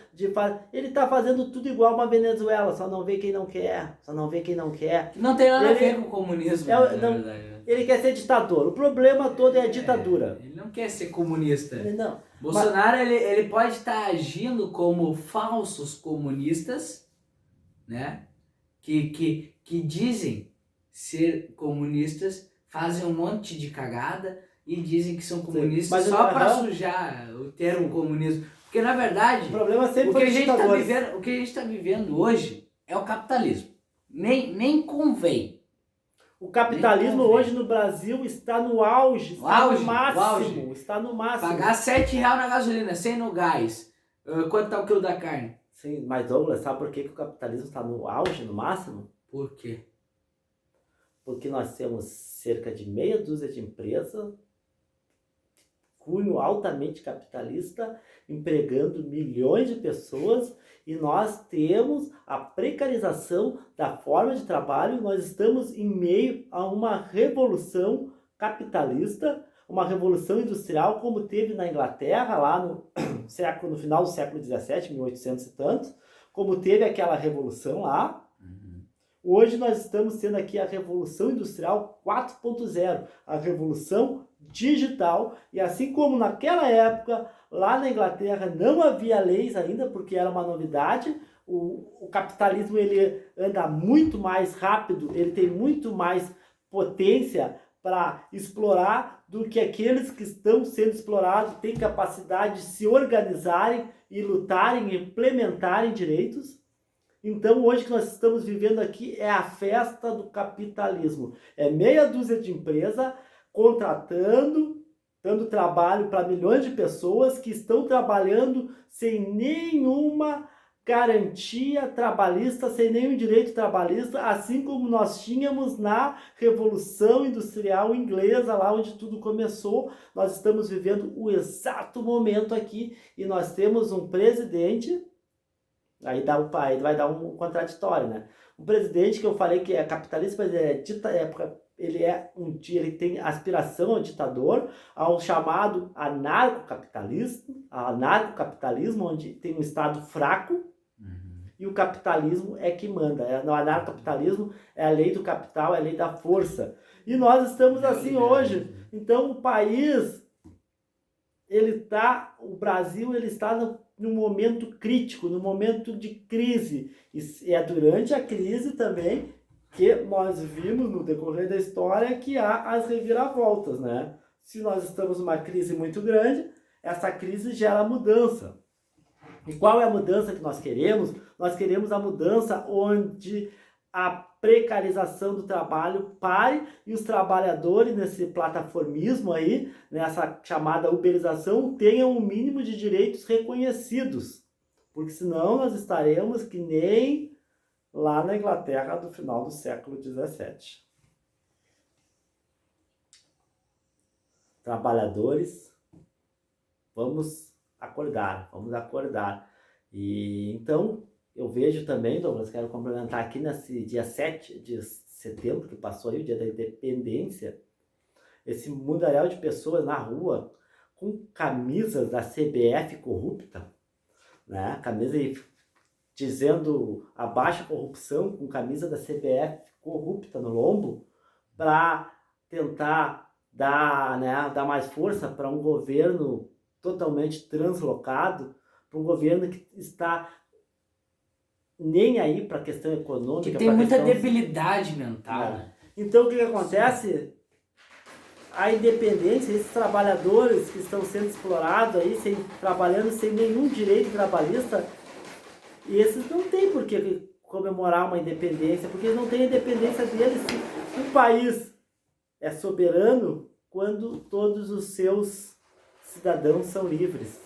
ele está fazendo tudo igual uma Venezuela, só não vê quem não quer. Não tem nada a ver com o comunismo, na verdade. Ele quer ser ditador, o problema todo é a ditadura. Ele não quer ser comunista. Não. Bolsonaro, ele pode estar agindo como falsos comunistas, né? Que dizem ser comunistas, fazem um monte de cagada e dizem que são comunistas só para sujar o termo comunismo. Porque, na verdade, o problema sempre o que a gente está vivendo hoje é o capitalismo. Nem convém. O capitalismo hoje no Brasil está no auge, está no máximo. Pagar R$7 na gasolina, 100 no gás. Quanto está o quilo da carne? Sim, mas Douglas, sabe por que o capitalismo está no auge, no máximo? Por quê? Porque nós temos cerca de meia dúzia de empresas, cunho altamente capitalista, empregando milhões de pessoas, e nós temos a precarização da forma de trabalho. Nós estamos em meio a uma revolução capitalista, uma revolução industrial, como teve na Inglaterra, lá no final do século XVII, 1800 e tantos, como teve aquela revolução lá, Hoje nós estamos tendo aqui a Revolução Industrial 4.0, a Revolução Digital, e assim como naquela época, lá na Inglaterra, não havia leis ainda, porque era uma novidade, o capitalismo ele anda muito mais rápido, ele tem muito mais potência para explorar do que aqueles que estão sendo explorados têm capacidade de se organizarem e lutarem e implementarem direitos. Então, hoje que nós estamos vivendo aqui é a festa do capitalismo. É meia dúzia de empresas contratando, dando trabalho para milhões de pessoas que estão trabalhando sem nenhuma garantia trabalhista, sem nenhum direito trabalhista, assim como nós tínhamos na Revolução Industrial Inglesa, lá onde tudo começou. Nós estamos vivendo o exato momento aqui e nós temos um presidente. Aí vai dar um contraditório, né? O presidente que eu falei que é capitalista, mas ele tem aspiração ao ditador, ao chamado anarcocapitalismo, onde tem um Estado fraco e o capitalismo é que manda. No anarcocapitalismo é a lei do capital, é a lei da força. E nós estamos assim hoje. Então o país, o Brasil está num momento crítico, num momento de crise. E é durante a crise também que nós vimos no decorrer da história que há as reviravoltas, né? Se nós estamos numa crise muito grande, essa crise gera mudança. E qual é a mudança que nós queremos? Nós queremos a mudança onde a precarização do trabalho pare e os trabalhadores nesse plataformismo aí, nessa chamada uberização, tenham um mínimo de direitos reconhecidos. Porque senão nós estaremos que nem lá na Inglaterra do final do século XVII. Trabalhadores, vamos acordar. E então, eu vejo também, Douglas, quero complementar aqui nesse dia 7 de setembro, que passou aí, o dia da independência, esse mundaréu de pessoas na rua com camisas da CBF corrupta, né? Camisa dizendo abaixo a corrupção, com camisa da CBF corrupta no lombo, para tentar dar mais força para um governo totalmente translocado, para um governo que está nem aí para a questão econômica. Que tem muita debilidade mental. Né? Então, o que acontece? A independência, esses trabalhadores que estão sendo explorados aí, trabalhando sem nenhum direito trabalhista, e esses não têm por que comemorar uma independência, porque eles não têm a independência deles. O país é soberano quando todos os seus cidadãos são livres.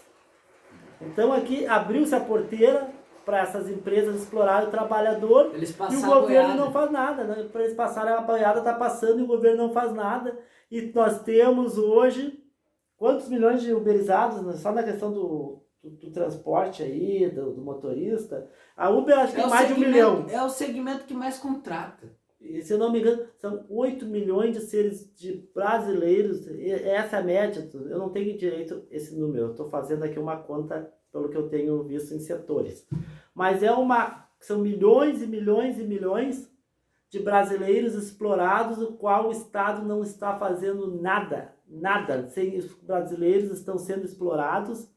Então aqui abriu-se a porteira para essas empresas explorarem o trabalhador e o governo não faz nada, né? Para eles passarem a boiada, está passando e o governo não faz nada. E nós temos hoje quantos milhões de uberizados, né? Só na questão do transporte aí, do motorista. A Uber acho que tem mais de 1 milhão. É o segmento que mais contrata. E, se eu não me engano, são 8 milhões de seres de brasileiros. Essa é a média. Eu não tenho direito a esse número. Eu estou fazendo aqui uma conta pelo que eu tenho visto em setores. Mas são milhões e milhões e milhões de brasileiros explorados, o qual o Estado não está fazendo nada. Os brasileiros estão sendo explorados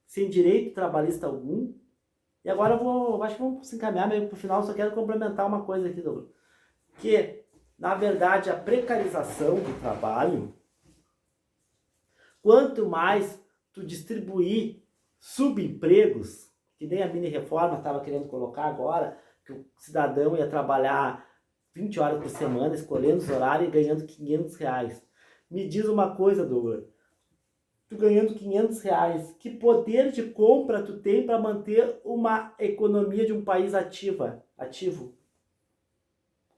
sem direito trabalhista algum. E agora acho que vamos se encaminhar meio para o final, só quero complementar uma coisa aqui, Douglas. Que, na verdade, a precarização do trabalho, quanto mais tu distribuir subempregos, que nem a mini-reforma estava querendo colocar agora, que o cidadão ia trabalhar 20 horas por semana, escolhendo os horários e ganhando R$500. Me diz uma coisa, Douglas. Tu ganhando R$500, que poder de compra tu tem para manter uma economia de um país ativo?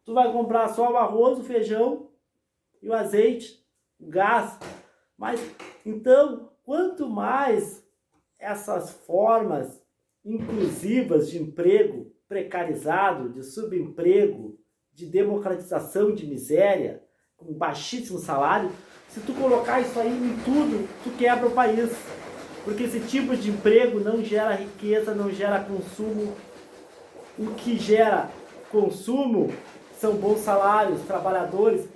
Tu vai comprar só o arroz, o feijão e o azeite, o gás. Mas, então, quanto mais essas formas inclusivas de emprego precarizado, de subemprego, de democratização de miséria, com baixíssimo salário, se tu colocar isso aí em tudo, tu quebra o país. Porque esse tipo de emprego não gera riqueza, não gera consumo. O que gera consumo, são bons salários, trabalhadores.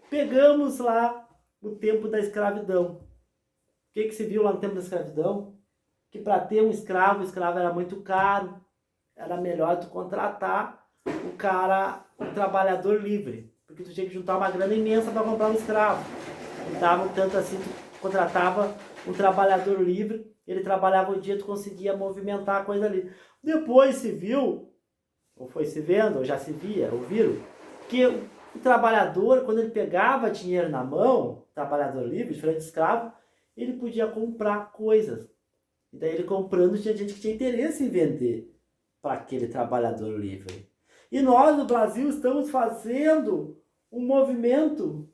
Pegamos lá o tempo da escravidão. O que se viu lá no tempo da escravidão? Que para ter um escravo, o escravo era muito caro, era melhor tu contratar o cara, o trabalhador livre, porque tu tinha que juntar uma grana imensa para comprar um escravo. Então, tanto assim, tu contratava um trabalhador livre, ele trabalhava o dia, tu conseguia movimentar a coisa ali. Depois se viu, ou foi se vendo, ou já se via, ouviram, que o trabalhador, quando ele pegava dinheiro na mão, trabalhador livre, diferente de escravo, ele podia comprar coisas. E daí ele comprando, tinha gente que tinha interesse em vender para aquele trabalhador livre. E nós, no Brasil, estamos fazendo um movimento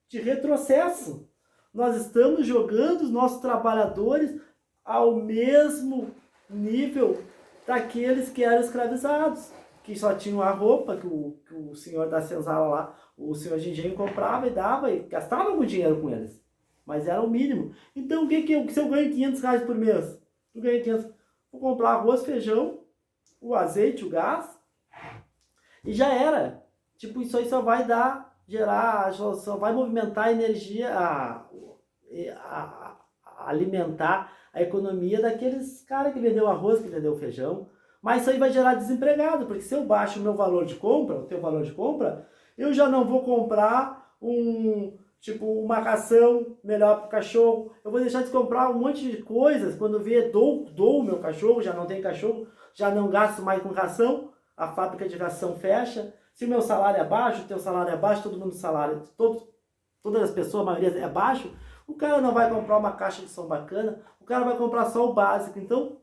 de retrocesso. Nós estamos jogando os nossos trabalhadores ao mesmo nível daqueles que eram escravizados, que só tinham a roupa que o senhor da senzala lá, o senhor de engenho comprava e dava, e gastava algum dinheiro com eles. Mas era o mínimo. Então, se eu ganho 500 reais por mês? Eu ganho 500, vou comprar arroz, feijão, o azeite, o gás, e já era. Tipo, isso aí só vai só vai movimentar a energia, alimentar a economia daqueles caras que vendeu arroz, que vendeu feijão. Mas isso aí vai gerar desempregado, porque se eu baixo o meu valor de compra, o teu valor de compra, eu já não vou comprar uma ração melhor para o cachorro. Eu vou deixar de comprar um monte de coisas. Quando vê, dou o meu cachorro, já não tem cachorro, já não gasto mais com ração, a fábrica de ração fecha. Se o meu salário é baixo, o teu salário é baixo, todo mundo salário, todas as pessoas, a maioria é baixo, o cara não vai comprar uma caixa de som bacana, o cara vai comprar só o básico. Então,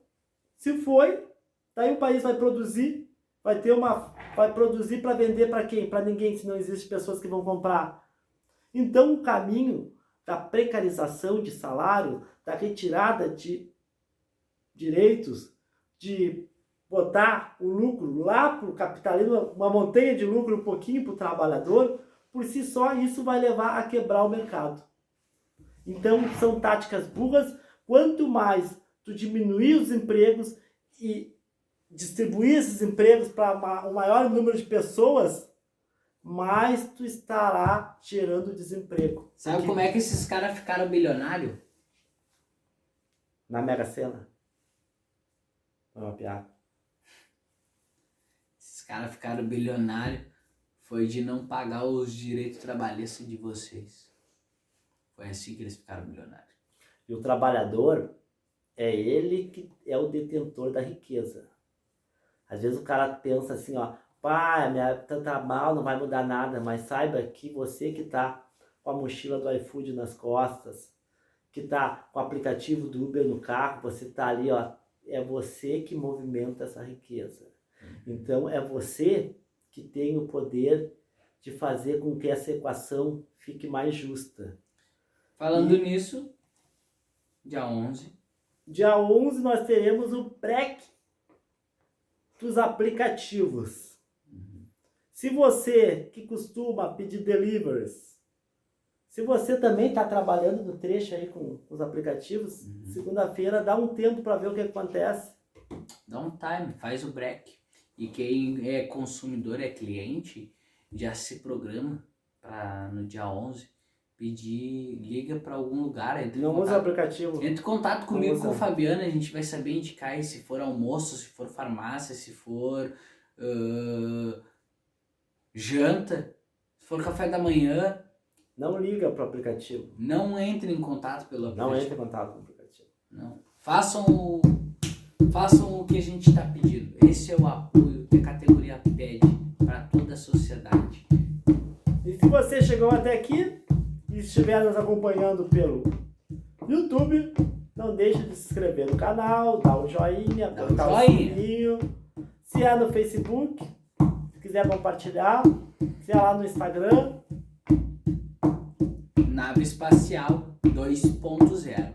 se foi, daí o país vai produzir, vai produzir para vender para quem? Para ninguém, se não existem pessoas que vão comprar. Então, o caminho da precarização de salário, da retirada de direitos, de botar o lucro lá para o capitalismo, uma montanha de lucro um pouquinho para o trabalhador, por si só isso vai levar a quebrar o mercado. Então, são táticas burras. Quanto mais tu diminuir os empregos e distribuir esses empregos para um maior número de pessoas, mais tu estará gerando desemprego. Sabe como é que esses caras ficaram bilionários? Na Mega Sena. É uma piada. Esses caras ficaram bilionários foi de não pagar os direitos trabalhistas de vocês. Foi assim que eles ficaram bilionários. E o trabalhador é ele que é o detentor da riqueza. Às vezes o cara pensa assim, ó, pá, tá mal, não vai mudar nada, mas saiba que você que tá com a mochila do iFood nas costas, que tá com o aplicativo do Uber no carro, você tá ali, ó, é você que movimenta essa riqueza. Então é você que tem o poder de fazer com que essa equação fique mais justa. Falando nisso, dia 11. Dia 11 nós teremos o break dos aplicativos. Se você que costuma pedir deliveries, se você também está trabalhando no trecho aí com os aplicativos, segunda-feira dá um tempo para ver o que acontece. Dá um time, faz o break. E quem é consumidor, é cliente, já se programa para no dia 11 pedir, liga para algum lugar. Não usa o aplicativo. Entre em contato comigo, com o Fabiano, a gente vai saber indicar aí se for almoço, se for farmácia, se for janta, se for café da manhã. Não liga para o aplicativo. Não entre em contato pelo aplicativo. Não entre em contato com o aplicativo. Não. Façam o que a gente está pedindo. Esse é o apoio que a categoria pede para toda a sociedade. E se você chegou até aqui e estiver nos acompanhando pelo YouTube, não deixe de se inscrever no canal, dar um joinha, apertar o sininho. Se é no Facebook, se quiser compartilhar, se é lá no Instagram. Nave Espacial 2.0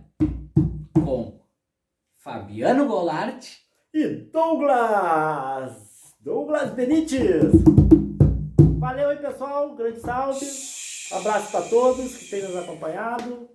com Fabiano Goulart e Douglas Benites. Valeu aí, pessoal. Um grande salve. Abraço para todos que têm nos acompanhado.